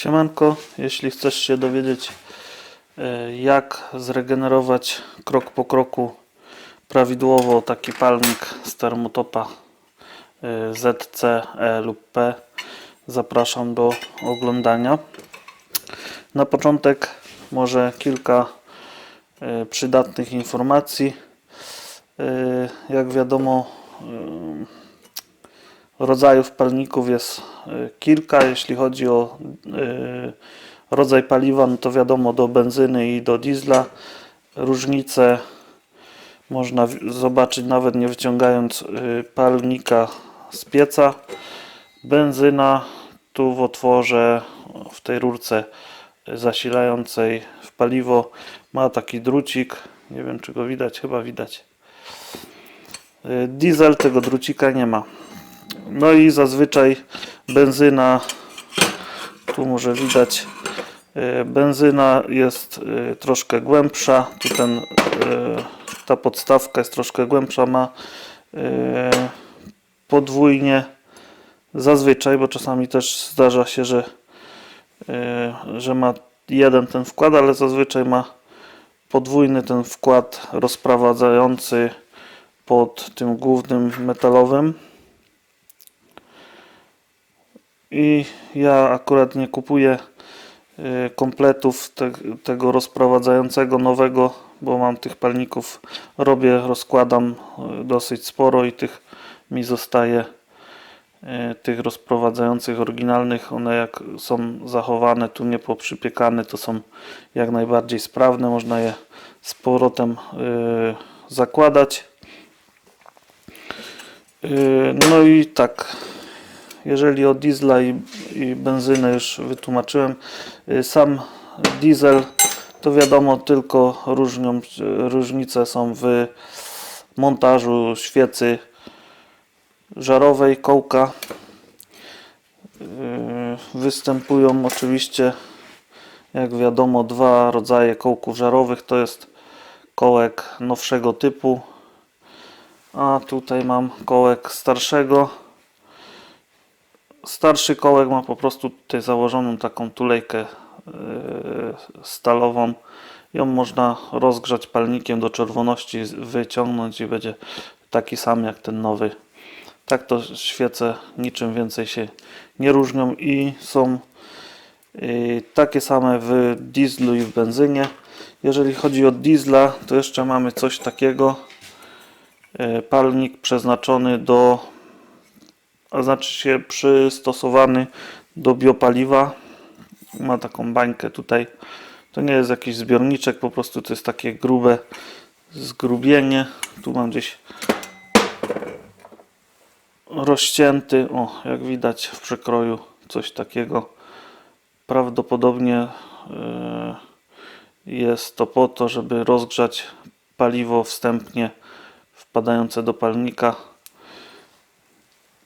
Siemanko, jeśli chcesz się dowiedzieć jak zregenerować krok po kroku prawidłowo taki palnik z termotopa Z, C, E lub P, zapraszam do oglądania. Na początek może kilka przydatnych informacji. Jak wiadomo, rodzajów palników jest kilka. Jeśli chodzi o rodzaj paliwa, no to wiadomo, do benzyny i do diesla. Różnice można zobaczyć nawet nie wyciągając palnika z pieca. Benzyna tu w otworze, w tej rurce zasilającej w paliwo ma taki drucik. Nie wiem, czy go widać, chyba widać. Diesel tego drucika nie ma. No i zazwyczaj benzyna, tu może widać, benzyna jest troszkę głębsza. Tu ta podstawka jest troszkę głębsza, ma podwójnie zazwyczaj, bo czasami też zdarza się, że ma jeden ten wkład, ale zazwyczaj ma podwójny ten wkład rozprowadzający pod tym głównym metalowym. I ja akurat nie kupuję kompletów tego rozprowadzającego nowego, bo mam tych palników, rozkładam dosyć sporo i tych mi zostaje, tych rozprowadzających oryginalnych. One jak są zachowane, tu nie poprzypiekane, to są jak najbardziej sprawne, można je z powrotem zakładać. No i tak, jeżeli o diesla i benzynę już wytłumaczyłem. Sam diesel to wiadomo, tylko różnice są w montażu świecy żarowej, kołka. Występują oczywiście, jak wiadomo, dwa rodzaje kołków żarowych. To jest kołek nowszego typu, a tutaj mam kołek starszego. Starszy kołek ma po prostu tutaj założoną taką tulejkę stalową. Ją można rozgrzać palnikiem do czerwoności, wyciągnąć i będzie taki sam jak ten nowy. Tak to świece niczym więcej się nie różnią i są takie same w dieslu i w benzynie. Jeżeli chodzi o diesla, to jeszcze mamy coś takiego. Palnik przeznaczony znaczy się przystosowany do biopaliwa. Ma taką bańkę tutaj. To nie jest jakiś zbiorniczek, po prostu to jest takie grube zgrubienie. Tu mam gdzieś rozcięty, o, jak widać w przekroju coś takiego. Prawdopodobnie jest to po to, żeby rozgrzać paliwo wstępnie wpadające do palnika.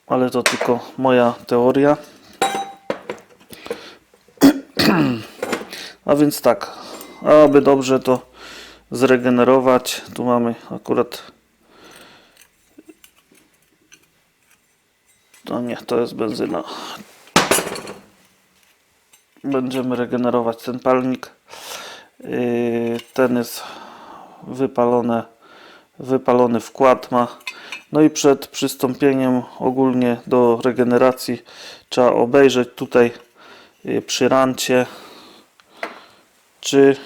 Ale to tylko moja teoria. A więc tak, aby dobrze to zregenerować, tu mamy akurat, to nie, to jest benzyna. Będziemy regenerować ten palnik. Ten jest wypalony wkład ma. No i przed przystąpieniem ogólnie do regeneracji trzeba obejrzeć tutaj przy rancie, czy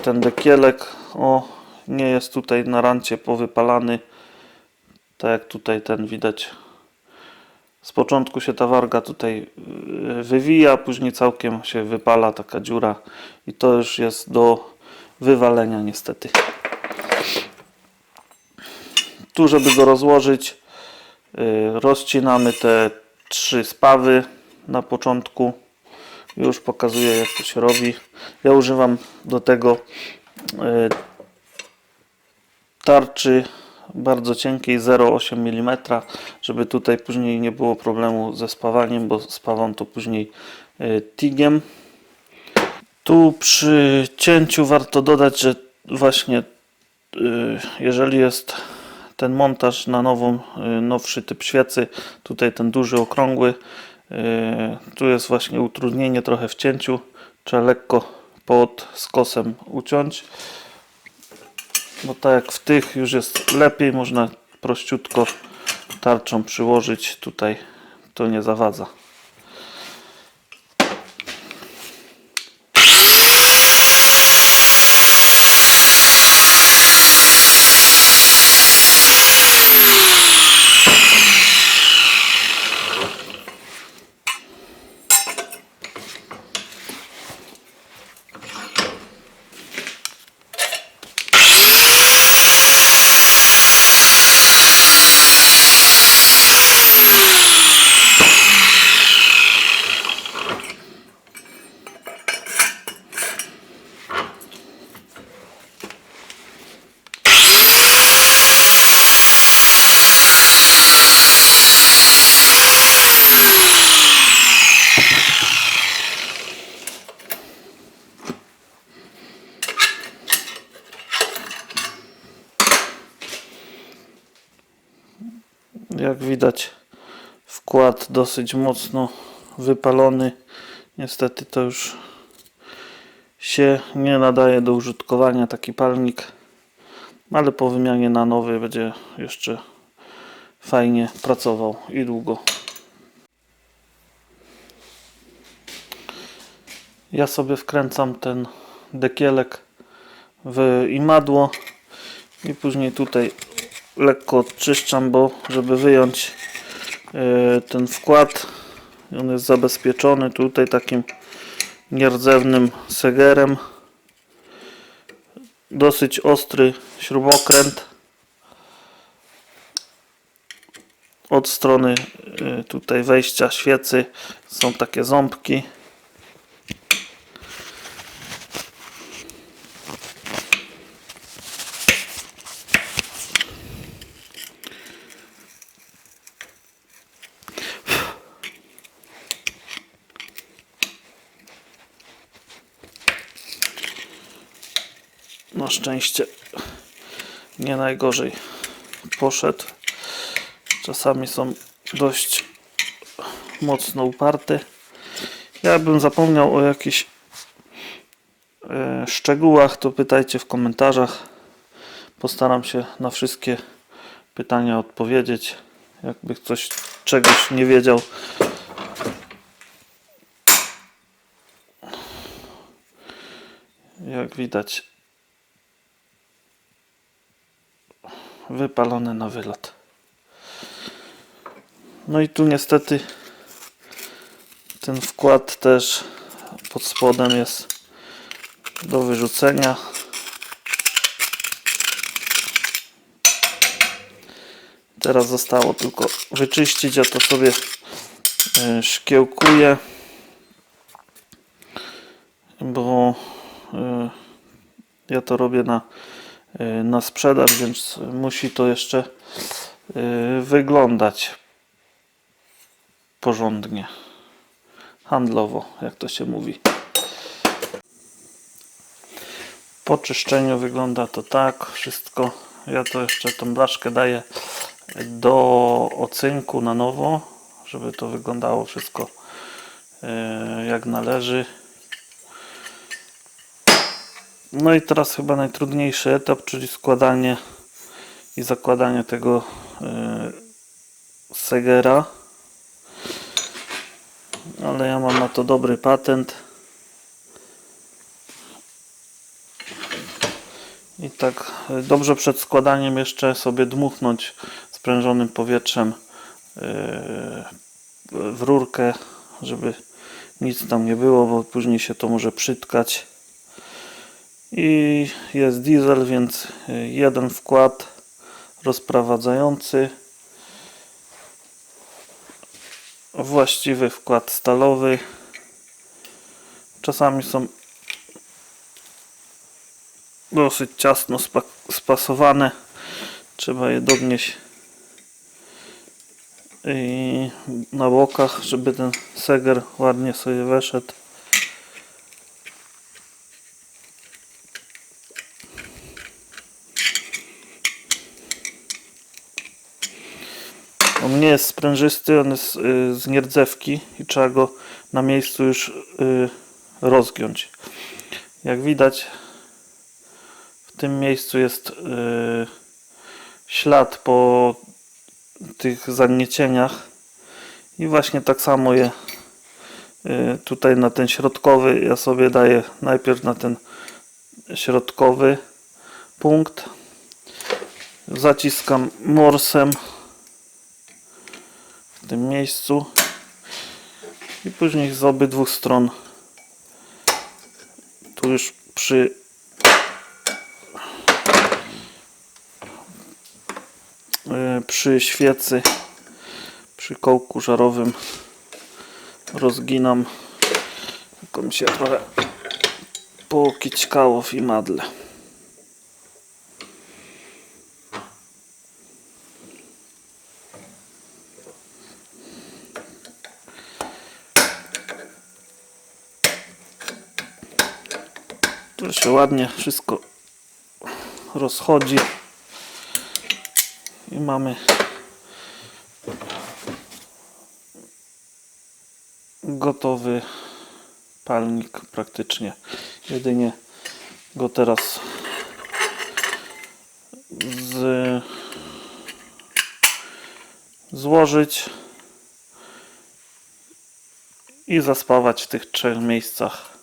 ten dekielek nie jest tutaj na rancie powypalany, tak jak tutaj ten widać. Z początku się ta warga tutaj wywija, później całkiem się wypala taka dziura i to już jest do wywalenia niestety. Tu, żeby go rozłożyć, rozcinamy te 3 spawy na początku. Już pokazuję, jak to się robi. Ja używam do tego tarczy bardzo cienkiej, 0,8 mm, żeby tutaj później nie było problemu ze spawaniem, bo spawam to później TIG-iem. Tu przy cięciu warto dodać, że właśnie jeżeli jest ten montaż na nowszy typ świecy, tutaj ten duży, okrągły, Tu jest właśnie utrudnienie trochę w cięciu. Trzeba lekko pod skosem uciąć. Bo tak jak w tych już jest lepiej, można prościutko tarczą przyłożyć. Tutaj to nie zawadza. Jak widać, wkład dosyć mocno wypalony. Niestety to już się nie nadaje do użytkowania taki palnik, ale po wymianie na nowy będzie jeszcze fajnie pracował i długo. Ja sobie wkręcam ten dekielek w imadło i później tutaj lekko odczyszczam, bo żeby wyjąć ten wkład, on jest zabezpieczony tutaj takim nierdzewnym segerem. Dosyć ostry śrubokręt od strony tutaj wejścia świecy są takie ząbki. Na szczęście nie najgorzej poszedł. Czasami są dość mocno uparte. Ja bym zapomniał o jakichś szczegółach, to pytajcie w komentarzach. Postaram się na wszystkie pytania odpowiedzieć. Jakby ktoś czegoś nie wiedział. Jak widać, wypalone na wylot. No i tu niestety ten wkład też pod spodem jest do wyrzucenia. Teraz zostało tylko wyczyścić, ja to sobie szkiełkuję, bo ja to robię na sprzedaż, więc musi to jeszcze wyglądać porządnie, handlowo, jak to się mówi. Po czyszczeniu wygląda to tak wszystko. Ja to jeszcze tą blaszkę daję do ocynku na nowo, żeby to wyglądało wszystko jak należy. No i teraz chyba najtrudniejszy etap, czyli składanie i zakładanie tego segera. Ale ja mam na to dobry patent. I tak dobrze przed składaniem jeszcze sobie dmuchnąć sprężonym powietrzem w rurkę, żeby nic tam nie było, bo później się to może przytkać. I jest diesel, więc jeden wkład rozprowadzający, właściwy wkład stalowy. Czasami są dosyć ciasno spasowane, trzeba je dognieść i na bokach, żeby ten seger ładnie sobie weszedł. On nie jest sprężysty, on jest z nierdzewki i trzeba go na miejscu już rozgiąć. Jak widać, w tym miejscu jest ślad po tych zagniecieniach i właśnie tak samo je tutaj na ten środkowy ja sobie daję najpierw na ten środkowy punkt, zaciskam morsem w tym miejscu i później z obydwu stron tu już przy świecy, przy kołku żarowym rozginam, tylko mi się trochę pokićkało w imadle. Tu się ładnie wszystko rozchodzi i mamy gotowy palnik praktycznie. Jedynie go teraz złożyć i zaspawać w tych 3 miejscach.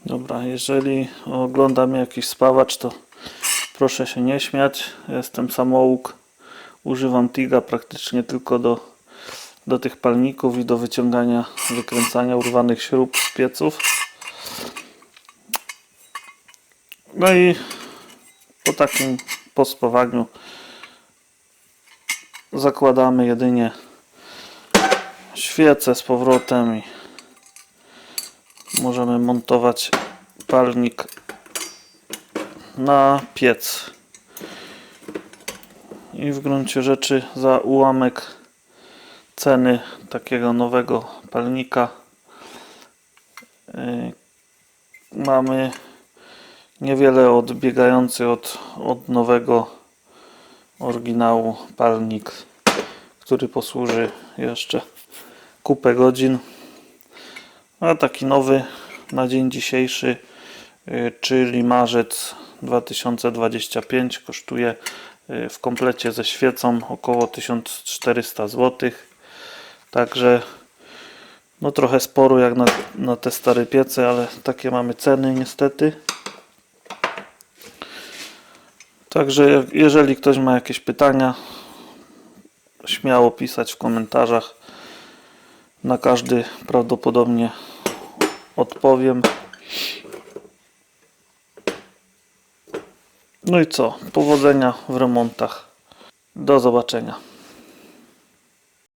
Dobra, jeżeli ogląda mnie jakiś spawacz, to proszę się nie śmiać. Jestem samouk. Używam TIG-a praktycznie tylko do tych palników i do wyciągania, wykręcania urwanych śrub z pieców. No i po spawaniu zakładamy jedynie świecę z powrotem i możemy montować palnik na piec. I w gruncie rzeczy za ułamek ceny takiego nowego palnika mamy niewiele odbiegający od nowego oryginału palnik, który posłuży jeszcze kupę godzin. A taki nowy na dzień dzisiejszy, czyli marzec 2025, kosztuje w komplecie ze świecą około 1400 zł. Także no trochę sporo jak na te stare piece, ale takie mamy ceny niestety. Także jeżeli ktoś ma jakieś pytania, śmiało pisać w komentarzach. Na każdy prawdopodobnie odpowiem. No i co? Powodzenia w remontach. Do zobaczenia.